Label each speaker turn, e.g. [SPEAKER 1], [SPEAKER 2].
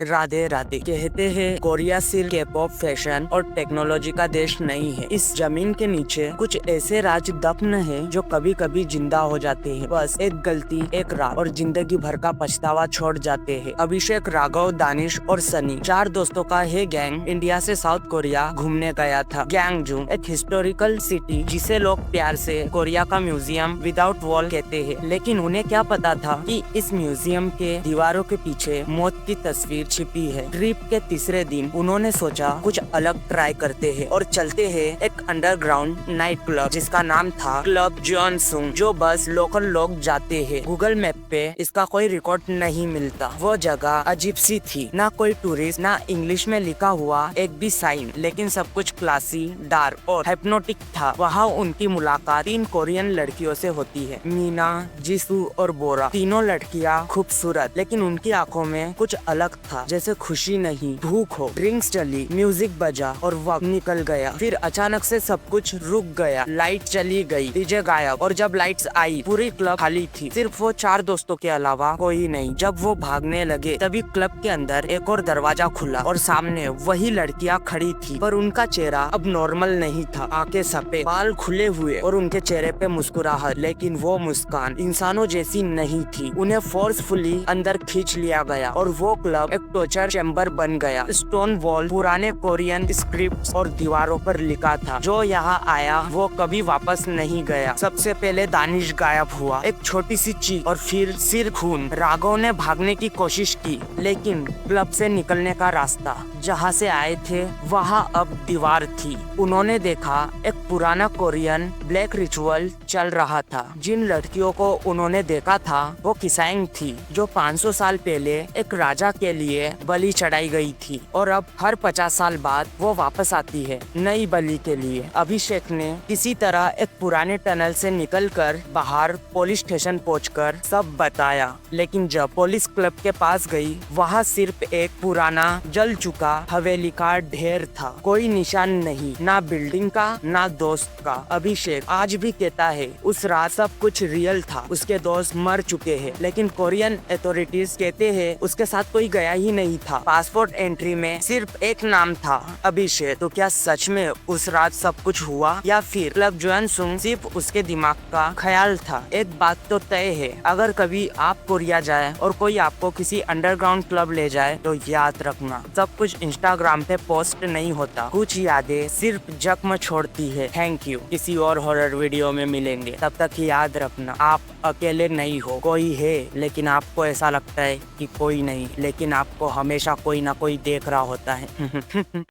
[SPEAKER 1] राधे राधे। कहते हैं कोरिया सिर्फ के पॉप फैशन और टेक्नोलॉजी का देश नहीं है। इस जमीन के नीचे कुछ ऐसे राज दफन है जो कभी कभी जिंदा हो जाते हैं। बस एक गलती, एक रात और जिंदगी भर का पछतावा छोड़ जाते हैं। अभिषेक, राघव, दानिश और सनी, 4 दोस्तों का है गैंग इंडिया से साउथ कोरिया घूमने गया था। ग्यांगजू एक हिस्टोरिकल सिटी जिसे लोग प्यार से कोरिया का म्यूजियम विदाउट वॉल कहते हैं। लेकिन उन्हें क्या पता था कि इस म्यूजियम के दीवारों के पीछे मौत की तस्वीर छिपी है। ट्रिप के तीसरे दिन उन्होंने सोचा कुछ अलग ट्राई करते हैं और चलते हैं एक अंडरग्राउंड नाइट क्लब जिसका नाम था क्लब जॉनसुंग, जो बस लोकल लोग जाते हैं। गूगल मैप पे इसका कोई रिकॉर्ड नहीं मिलता। वो जगह अजीब सी थी, ना कोई टूरिस्ट, ना इंग्लिश में लिखा हुआ एक भी साइन, लेकिन सब कुछ क्लासी, डार्क और हाइप्नोटिक था। वहाँ उनकी मुलाकात 3 कोरियन लड़कियों से होती है, मीना, जिसू और बोरा। तीनों लड़कियाँ खूबसूरत, लेकिन उनकी आंखों में कुछ अलग था, जैसे खुशी नहीं, भूख हो। ड्रिंक्स चली, म्यूजिक बजा और वक्त निकल गया। फिर अचानक से सब कुछ रुक गया। लाइट चली गई, डीजे गायब, और जब लाइट्स आई पूरी क्लब खाली थी, सिर्फ वो 4 दोस्तों के अलावा कोई नहीं। जब वो भागने लगे तभी क्लब के अंदर एक और दरवाजा खुला और सामने वही लड़कियां खड़ी थी, पर उनका चेहरा अब नॉर्मल नहीं था। आंखें सफेद, बाल खुले हुए और उनके चेहरे पे मुस्कुराहट, लेकिन वो मुस्कान इंसानों जैसी नहीं थी। उन्हें फोर्सफुली अंदर खींच लिया गया और वो क्लब एक टॉर्चर चैम्बर बन गया। स्टोन वॉल, पुराने कोरियन स्क्रिप्ट्स और दीवारों पर लिखा था, जो यहाँ आया वो कभी वापस नहीं गया। सबसे पहले दानिश गायब हुआ, एक छोटी सी चीख और फिर सिर खून। राघव ने भागने की कोशिश की, लेकिन क्लब से निकलने का रास्ता जहाँ से आए थे वहाँ अब दीवार थी। उन्होंने देखा एक पुराना कोरियन ब्लैक रिचुअल चल रहा था। जिन लड़कियों को उन्होंने देखा था वो किसांग थी, जो 500 साल पहले एक राजा के लिए बलि चढ़ाई गई थी, और अब हर 50 साल बाद वो वापस आती है नई बलि के लिए। अभिषेक ने किसी तरह एक पुराने टनल से निकलकर बाहर पुलिस स्टेशन पहुंचकर सब बताया, लेकिन जब पुलिस क्लब के पास गई वहाँ सिर्फ एक पुराना जल चुका हवेली का ढेर था। कोई निशान नहीं, ना बिल्डिंग का ना दोस्त का। अभिषेक आज भी कहता है उस रात सब कुछ रियल था, उसके दोस्त मर चुके हैं, लेकिन कोरियन अथॉरिटीज कहते हैं उसके साथ कोई गया ही नहीं था। पासपोर्ट एंट्री में सिर्फ एक नाम था, अभिषेक। तो क्या सच में उस रात सब कुछ हुआ, या फिर क्लब जॉनसुंग सिर्फ उसके दिमाग का ख्याल था? एक बात तो तय है, अगर कभी आप कोरिया जाए और कोई आपको किसी अंडरग्राउंड क्लब ले जाए तो याद रखना, सब कुछ इंस्टाग्राम पे पोस्ट नहीं होता, कुछ यादें सिर्फ जख्म छोड़ती है। Thank you. किसी और हॉरर वीडियो में मिलेंगे, तब तक याद रखना आप अकेले नहीं हो। कोई है, लेकिन आपको ऐसा लगता है कि कोई नहीं, लेकिन आपको हमेशा कोई ना कोई देख रहा होता है।